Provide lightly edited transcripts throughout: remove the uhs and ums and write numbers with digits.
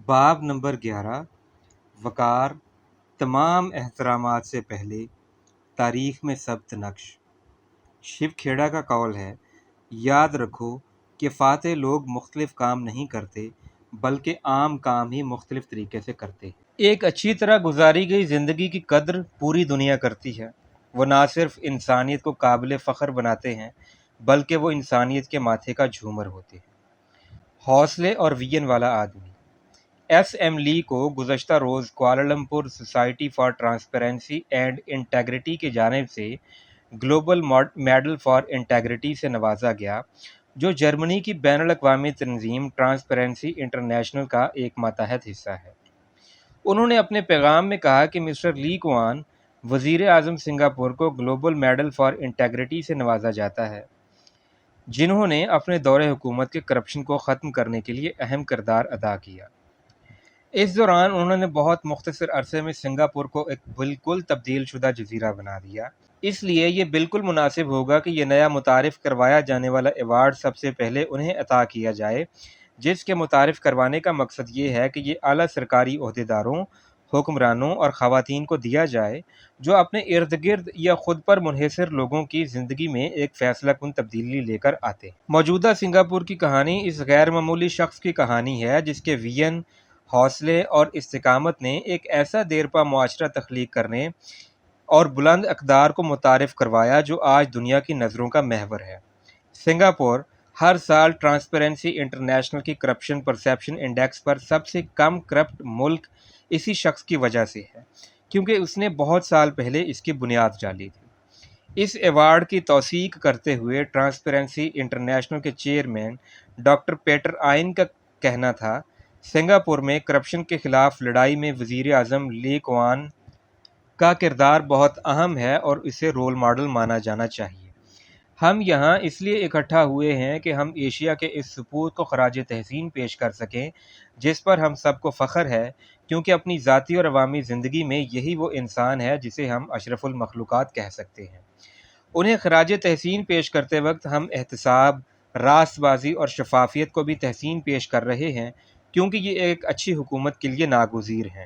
باب نمبر 11 وقار تمام احترامات سے پہلے تاریخ میں ثبت نقش۔ شیو کھیڑا کا قول ہے، یاد رکھو کہ فاتح لوگ مختلف کام نہیں کرتے بلکہ عام کام ہی مختلف طریقے سے کرتے ہیں۔ ایک اچھی طرح گزاری گئی زندگی کی قدر پوری دنیا کرتی ہے۔ وہ نہ صرف انسانیت کو قابل فخر بناتے ہیں بلکہ وہ انسانیت کے ماتھے کا جھومر ہوتے ہیں۔ حوصلے اور ویژن والا آدمی۔ ایس ایم لی کو گزشتہ روز Kuala Lumpur society for transparency and integrity کی جانب سے گلوبل میڈل فار انٹیگریٹی سے نوازا گیا، جو جرمنی کی بین الاقوامی تنظیم ٹرانسپیرنسی انٹرنیشنل کا ایک ماتحت حصہ ہے۔ انہوں نے اپنے پیغام میں کہا کہ مسٹر لی کوان وزیر اعظم سنگاپور کو گلوبل میڈل فار انٹیگریٹی سے نوازا جاتا ہے، جنہوں نے اپنے دور حکومت کے کرپشن کو ختم کرنے کے لیے اہم کردار ادا کیا۔ اس دوران انہوں نے بہت مختصر عرصے میں سنگاپور کو ایک بالکل تبدیل شدہ جزیرہ بنا دیا۔ اس لیے یہ بالکل مناسب ہوگا کہ یہ نیا متعارف کروایا جانے والا ایوارڈ سب سے پہلے انہیں عطا کیا جائے، جس کے متعارف کروانے کا مقصد یہ ہے کہ یہ اعلیٰ سرکاری عہدیداروں، حکمرانوں اور خواتین کو دیا جائے جو اپنے ارد گرد یا خود پر منحصر لوگوں کی زندگی میں ایک فیصلہ کن تبدیلی لے کر آتے ہیں۔ موجودہ سنگاپور کی کہانی اس غیر معمولی شخص کی کہانی ہے جس کے ویژن، حوصلے اور استقامت نے ایک ایسا دیرپا معاشرہ تخلیق کرنے اور بلند اقدار کو متعارف کروایا جو آج دنیا کی نظروں کا محور ہے۔ سنگاپور ہر سال ٹرانسپیرنسی انٹرنیشنل کی کرپشن پرسیپشن انڈیکس پر سب سے کم کرپٹ ملک اسی شخص کی وجہ سے ہے، کیونکہ اس نے بہت سال پہلے اس کی بنیاد ڈالی تھی۔ اس ایوارڈ کی توثیق کرتے ہوئے ٹرانسپیرنسی انٹرنیشنل کے چیئرمین ڈاکٹر پیٹر آئن کا کہنا تھا، سنگاپور میں کرپشن کے خلاف لڑائی میں وزیر اعظم لی کوان کا کردار بہت اہم ہے اور اسے رول ماڈل مانا جانا چاہیے۔ ہم یہاں اس لیے اکٹھا ہوئے ہیں کہ ہم ایشیا کے اس سپوت کو خراج تحسین پیش کر سکیں جس پر ہم سب کو فخر ہے، کیونکہ اپنی ذاتی اور عوامی زندگی میں یہی وہ انسان ہے جسے ہم اشرف المخلوقات کہہ سکتے ہیں۔ انہیں خراج تحسین پیش کرتے وقت ہم احتساب، راست بازی اور شفافیت کو بھی تحسین پیش کر رہے ہیں، کیونکہ یہ ایک اچھی حکومت کے لیے ناگزیر ہیں۔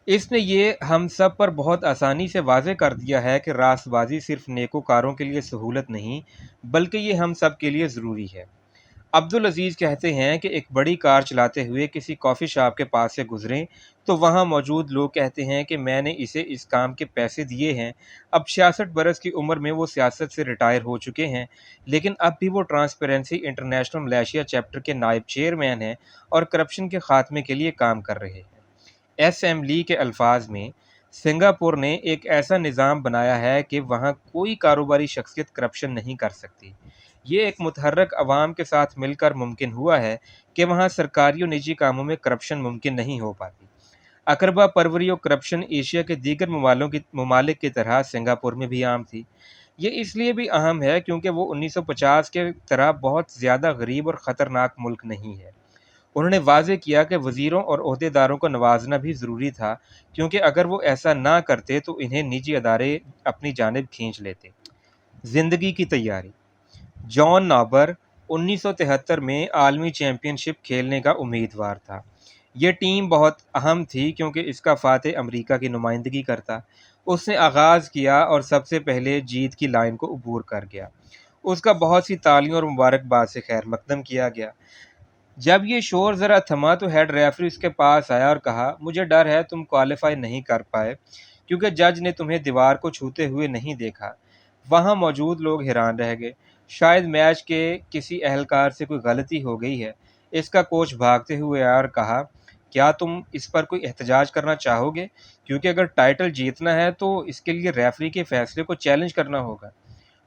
اس نے یہ ہم سب پر بہت آسانی سے واضح کر دیا ہے کہ راست بازی صرف نیکوکاروں کے لیے سہولت نہیں بلکہ یہ ہم سب کے لیے ضروری ہے۔ عبدالعزیز کہتے ہیں کہ ایک بڑی کار چلاتے ہوئے کسی کافی شاپ کے پاس سے گزریں تو وہاں موجود لوگ کہتے ہیں کہ میں نے اسے اس کام کے پیسے دیے ہیں۔ اب 66 برس کی عمر میں وہ سیاست سے ریٹائر ہو چکے ہیں، لیکن اب بھی وہ ٹرانسپیرنسی انٹرنیشنل ملائیشیا چیپٹر کے نائب چیئرمین ہیں اور کرپشن کے خاتمے کے لیے کام کر رہے ہیں۔ ایس ایم لی کے الفاظ میں، سنگاپور نے ایک ایسا نظام بنایا ہے کہ وہاں کوئی کاروباری شخصیت کرپشن نہیں کر سکتی۔ یہ ایک متحرک عوام کے ساتھ مل کر ممکن ہوا ہے کہ وہاں سرکاری و نجی کاموں میں کرپشن ممکن نہیں ہو پاتی۔ اقربا پروری و کرپشن ایشیا کے دیگر ممالک کی طرح سنگاپور میں بھی عام تھی۔ یہ اس لیے بھی اہم ہے کیونکہ وہ 1950 کے طرح بہت زیادہ غریب اور خطرناک ملک نہیں ہے۔ انہوں نے واضح کیا کہ وزیروں اور عہدیداروں کو نوازنا بھی ضروری تھا، کیونکہ اگر وہ ایسا نہ کرتے تو انہیں نجی ادارے اپنی جانب کھینچ لیتے۔ زندگی کی تیاری۔ جان نابر 1973 میں عالمی چیمپئن شپ کھیلنے کا امیدوار تھا۔ یہ ٹیم بہت اہم تھی کیونکہ اس کا فاتح امریکہ کی نمائندگی کرتا۔ اس نے آغاز کیا اور سب سے پہلے جیت کی لائن کو عبور کر گیا۔ اس کا بہت سی تالیوں اور مبارکباد سے خیر مقدم کیا گیا۔ جب یہ شور ذرا تھما تو ہیڈ ریفری اس کے پاس آیا اور کہا، مجھے ڈر ہے تم کوالیفائی نہیں کر پائے کیونکہ جج نے تمہیں دیوار کو چھوتے ہوئے نہیں دیکھا۔ وہاں موجود لوگ حیران رہ گئے۔ شاید میچ کے کسی اہلکار سے کوئی غلطی ہو گئی ہے۔ اس کا کوچ بھاگتے ہوئے آیا اور کہا، کیا تم اس پر کوئی احتجاج کرنا چاہو گے؟ کیونکہ اگر ٹائٹل جیتنا ہے تو اس کے لیے ریفری کے فیصلے کو چیلنج کرنا ہوگا۔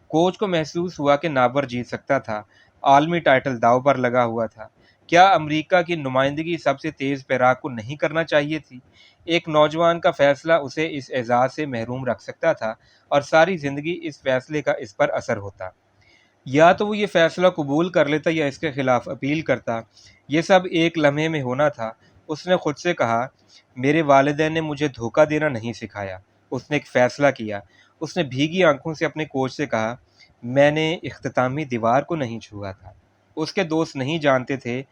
کوچ کو محسوس ہوا کہ نابر جیت سکتا تھا۔ عالمی ٹائٹل داؤ پر لگا ہوا تھا۔ کیا امریکہ کی نمائندگی سب سے تیز پیراگ کو نہیں کرنا چاہیے تھی؟ ایک نوجوان کا فیصلہ اسے اس اعزاز سے محروم رکھ سکتا تھا اور ساری زندگی اس فیصلے کا اس پر اثر ہوتا۔ یا تو وہ یہ فیصلہ قبول کر لیتا یا اس کے خلاف اپیل کرتا۔ یہ سب ایک لمحے میں ہونا تھا۔ اس نے خود سے کہا، میرے والدین نے مجھے دھوکہ دینا نہیں سکھایا۔ اس نے ایک فیصلہ کیا۔ اس نے بھیگی آنکھوں سے اپنے کوچ سے کہا، میں نے اختتامی دیوار کو نہیں چھوا تھا۔ اس کے دوست نہیں جانتے تھے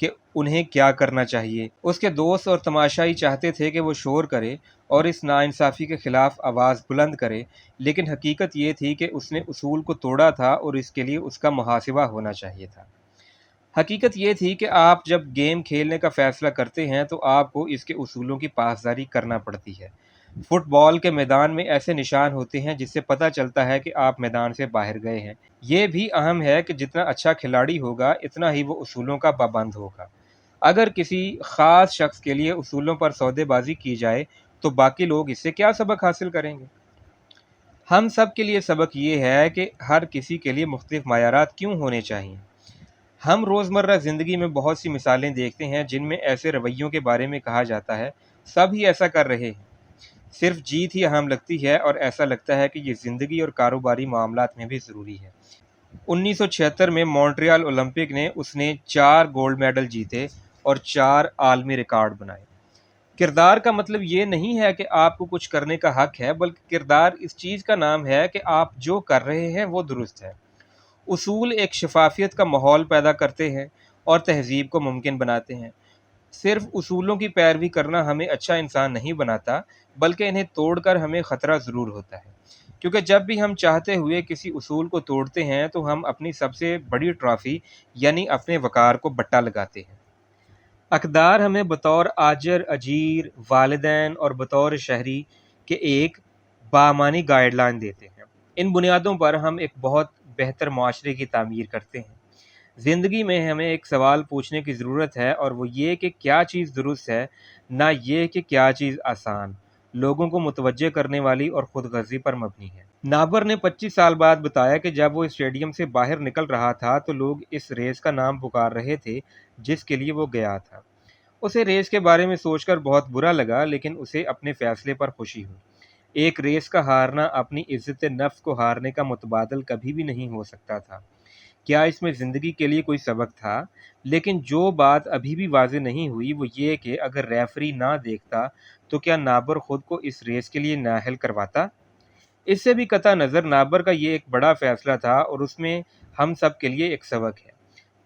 کہ انہیں کیا کرنا چاہیے۔ اس کے دوست اور تماشائی چاہتے تھے کہ وہ شور کرے اور اس ناانصافی کے خلاف آواز بلند کرے، لیکن حقیقت یہ تھی کہ اس نے اصول کو توڑا تھا اور اس کے لیے اس کا محاسبہ ہونا چاہیے تھا۔ حقیقت یہ تھی کہ آپ جب گیم کھیلنے کا فیصلہ کرتے ہیں تو آپ کو اس کے اصولوں کی پاسداری کرنا پڑتی ہے۔ فٹ بال کے میدان میں ایسے نشان ہوتے ہیں جس سے پتہ چلتا ہے کہ آپ میدان سے باہر گئے ہیں۔ یہ بھی اہم ہے کہ جتنا اچھا کھلاڑی ہوگا اتنا ہی وہ اصولوں کا پابند ہوگا۔ اگر کسی خاص شخص کے لیے اصولوں پر سودے بازی کی جائے تو باقی لوگ اس سے کیا سبق حاصل کریں گے؟ ہم سب کے لیے سبق یہ ہے کہ ہر کسی کے لیے مختلف معیارات کیوں ہونے چاہیے۔ ہم روزمرہ زندگی میں بہت سی مثالیں دیکھتے ہیں جن میں ایسے رویوں کے بارے میں کہا جاتا ہے سب ہی ایسا کر رہے ہیں، صرف جیت ہی اہم لگتی ہے، اور ایسا لگتا ہے کہ یہ زندگی اور کاروباری معاملات میں بھی ضروری ہے۔ 1976 میں مونٹریال اولمپک نے اس نے 4 گولڈ میڈل جیتے اور 4 عالمی ریکارڈ بنائے۔ کردار کا مطلب یہ نہیں ہے کہ آپ کو کچھ کرنے کا حق ہے، بلکہ کردار اس چیز کا نام ہے کہ آپ جو کر رہے ہیں وہ درست ہے۔ اصول ایک شفافیت کا ماحول پیدا کرتے ہیں اور تہذیب کو ممکن بناتے ہیں۔ صرف اصولوں کی پیروی کرنا ہمیں اچھا انسان نہیں بناتا، بلکہ انہیں توڑ کر ہمیں خطرہ ضرور ہوتا ہے، کیونکہ جب بھی ہم چاہتے ہوئے کسی اصول کو توڑتے ہیں تو ہم اپنی سب سے بڑی ٹرافی یعنی اپنے وقار کو بٹا لگاتے ہیں۔ اقدار ہمیں بطور آجر، اجیر، والدین اور بطور شہری کے ایک بامعنی گائیڈ لائن دیتے ہیں۔ ان بنیادوں پر ہم ایک بہت بہتر معاشرے کی تعمیر کرتے ہیں۔ زندگی میں ہمیں ایک سوال پوچھنے کی ضرورت ہے، اور وہ یہ کہ کیا چیز درست ہے، نہ یہ کہ کیا چیز آسان، لوگوں کو متوجہ کرنے والی اور خود غرضی پر مبنی ہے۔ نابر نے 25 سال بعد بتایا کہ جب وہ اسٹیڈیم سے باہر نکل رہا تھا تو لوگ اس ریس کا نام پکار رہے تھے جس کے لیے وہ گیا تھا۔ اسے ریس کے بارے میں سوچ کر بہت برا لگا، لیکن اسے اپنے فیصلے پر خوشی ہوئی۔ ایک ریس کا ہارنا اپنی عزت نفس کو ہارنے کا متبادل کبھی بھی نہیں ہو سکتا تھا۔ کیا اس میں زندگی کے لیے کوئی سبق تھا؟ لیکن جو بات ابھی بھی واضح نہیں ہوئی وہ یہ کہ اگر ریفری نہ دیکھتا تو کیا نابر خود کو اس ریس کے لیے نااہل کرواتا؟ اس سے بھی قطع نظر نابر کا یہ ایک بڑا فیصلہ تھا، اور اس میں ہم سب کے لیے ایک سبق ہے۔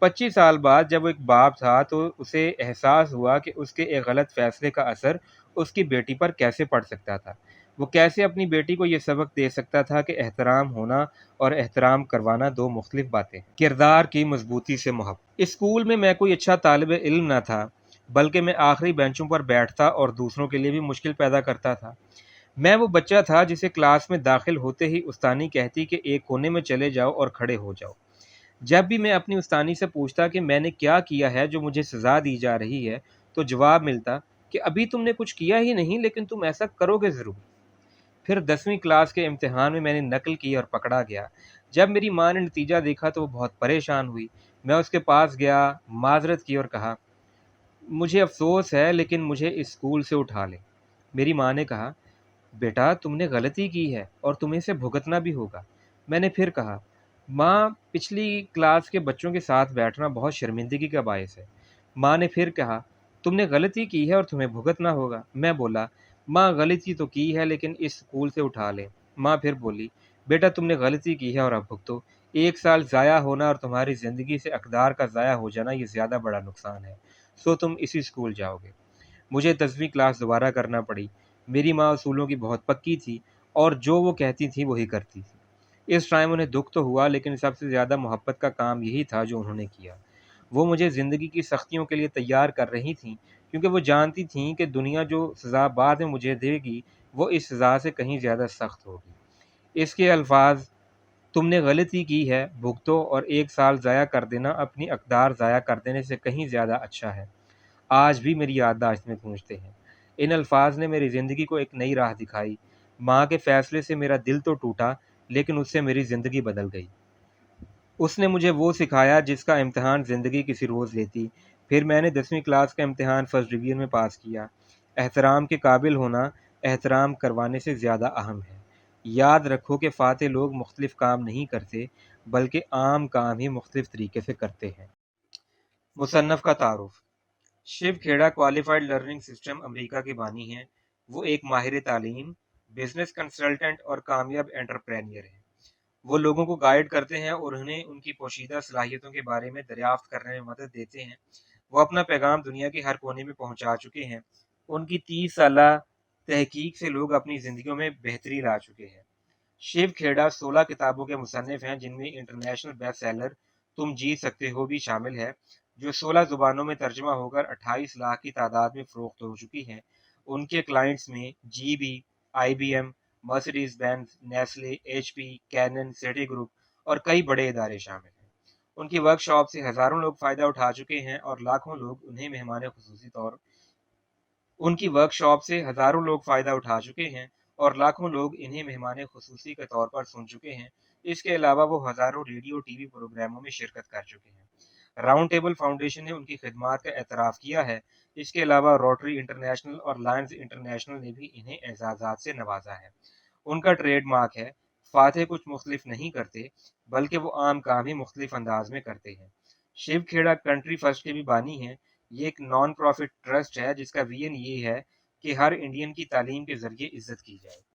25 سال بعد جب وہ ایک باپ تھا تو اسے احساس ہوا کہ اس کے ایک غلط فیصلے کا اثر اس کی بیٹی پر کیسے پڑ سکتا تھا۔ وہ کیسے اپنی بیٹی کو یہ سبق دے سکتا تھا کہ احترام ہونا اور احترام کروانا دو مختلف باتیں ہیں۔ کردار کی مضبوطی سے محبت۔ اسکول میں میں کوئی اچھا طالب علم نہ تھا، بلکہ میں آخری بینچوں پر بیٹھتا اور دوسروں کے لیے بھی مشکل پیدا کرتا تھا۔ میں وہ بچہ تھا جسے کلاس میں داخل ہوتے ہی استانی کہتی کہ ایک کونے میں چلے جاؤ اور کھڑے ہو جاؤ۔ جب بھی میں اپنی استانی سے پوچھتا کہ میں نے کیا کیا ہے جو مجھے سزا دی جا رہی ہے، تو جواب ملتا کہ ابھی تم نے کچھ کیا ہی نہیں، لیکن تم ایسا کرو گے ضرور۔ پھر 10ویں کلاس کے امتحان میں نے نقل کی اور پکڑا گیا۔ جب میری ماں نے نتیجہ دیکھا تو وہ بہت پریشان ہوئی۔ میں اس کے پاس گیا، معذرت کی اور کہا، مجھے افسوس ہے لیکن مجھے اس اسکول سے اٹھا لیں۔ میری ماں نے کہا، بیٹا تم نے غلطی کی ہے اور تمہیں اسے بھگتنا بھی ہوگا۔ میں نے پھر کہا، ماں پچھلی کلاس کے بچوں کے ساتھ بیٹھنا بہت شرمندگی کا باعث ہے۔ ماں نے پھر کہا، تم نے غلطی کی ہے اور تمہیں بھگتنا ہوگا۔ میں بولا، ماں غلطی تو کی ہے لیکن اس اسکول سے اٹھا لیں۔ ماں پھر بولی، بیٹا تم نے غلطی کی ہے اور اب بھگتو۔ 1 سال ضائع ہونا اور تمہاری زندگی سے اقدار کا ضائع ہو جانا یہ زیادہ بڑا نقصان ہے، سو تم اسی اسکول جاؤ گے۔ مجھے 10ویں کلاس دوبارہ کرنا پڑی۔ میری ماں اصولوں کی بہت پکی تھی اور جو وہ کہتی تھی وہی کرتی تھی۔ اس ٹائم انہیں دکھ تو ہوا، لیکن سب سے زیادہ محبت کا کام یہی تھا جو انہوں نے کیا۔ وہ مجھے زندگی کی سختیوں کے لیے تیار کر رہی تھیں، کیونکہ وہ جانتی تھیں کہ دنیا جو سزا بعد میں مجھے دے گی وہ اس سزا سے کہیں زیادہ سخت ہوگی۔ اس کے الفاظ، تم نے غلطی کی ہے، بھگتو، اور 1 سال ضائع کر دینا اپنی اقدار ضائع کر دینے سے کہیں زیادہ اچھا ہے، آج بھی میری یادداشت میں گونجتے ہیں۔ ان الفاظ نے میری زندگی کو ایک نئی راہ دکھائی۔ ماں کے فیصلے سے میرا دل تو ٹوٹا، لیکن اس سے میری زندگی بدل گئی۔ اس نے مجھے وہ سکھایا جس کا امتحان زندگی کسی روز لیتی۔ پھر میں نے 10ویں کلاس کا امتحان فرسٹ ڈویژن میں پاس کیا۔ احترام کے قابل ہونا احترام کروانے سے زیادہ اہم ہے۔ یاد رکھو کہ فاتح لوگ مختلف کام نہیں کرتے، بلکہ عام کام ہی مختلف طریقے سے کرتے ہیں۔ مصنف کا تعارف۔ شیو کھیڑا کوالیفائڈ لرننگ سسٹم امریکہ کے بانی ہیں۔ وہ ایک ماہر تعلیم، بزنس کنسلٹنٹ اور کامیاب انٹرپرینیئر ہیں۔ وہ لوگوں کو گائیڈ کرتے ہیں اور انہیں ان کی پوشیدہ صلاحیتوں کے بارے میں دریافت کرنے میں مدد دیتے ہیں وہ اپنا پیغام دنیا کے ہر کونے میں پہنچا چکے ہیں۔ ان کی 30 سالہ تحقیق سے لوگ اپنی زندگیوں میں بہتری لا چکے ہیں۔ شیو کھیڑا 16 کتابوں کے مصنف ہیں، جن میں انٹرنیشنل بیسٹ سیلر تم جیت سکتے ہو بھی شامل ہے، جو 16 زبانوں میں ترجمہ ہو کر 28 لاکھ کی تعداد میں فروخت ہو چکی ہیں۔ ان کے کلائنٹس میں G B, I B M, Mercedes Benz, Nestle, H P, Canon, Citigroup اور کئی بڑے ادارے شامل ہیں۔ ان کی ورک شاپ سے ہزاروں لوگ فائدہ اٹھا چکے ہیں اور لاکھوں لوگ انہیں مہمان خصوصی طور ان کی ورک شاپ سے ہزاروں لوگ فائدہ اٹھا چکے ہیں اور لاکھوں لوگ انہیں مہمان خصوصی کے طور پر سن چکے ہیں۔ اس کے علاوہ وہ ہزاروں ریڈیو ٹی وی پروگراموں میں شرکت کر چکے ہیں۔ راؤنڈ ٹیبل فاؤنڈیشن نے ان کی خدمات کا اعتراف کیا ہے۔ اس کے علاوہ روٹری انٹرنیشنل اور لائنز انٹرنیشنل نے بھی انہیں اعزازات سے نوازا ہے۔ ان کا ٹریڈ مارک ہے، فاتح کچھ مختلف نہیں کرتے بلکہ وہ عام کام ہی مختلف انداز میں کرتے ہیں۔ شیو کھیڑا کنٹری فرسٹ کے بھی بانی ہیں۔ یہ ایک نان پروفٹ ٹرسٹ ہے جس کا ویژن یہ ہے کہ ہر انڈین کی تعلیم کے ذریعے عزت کی جائے۔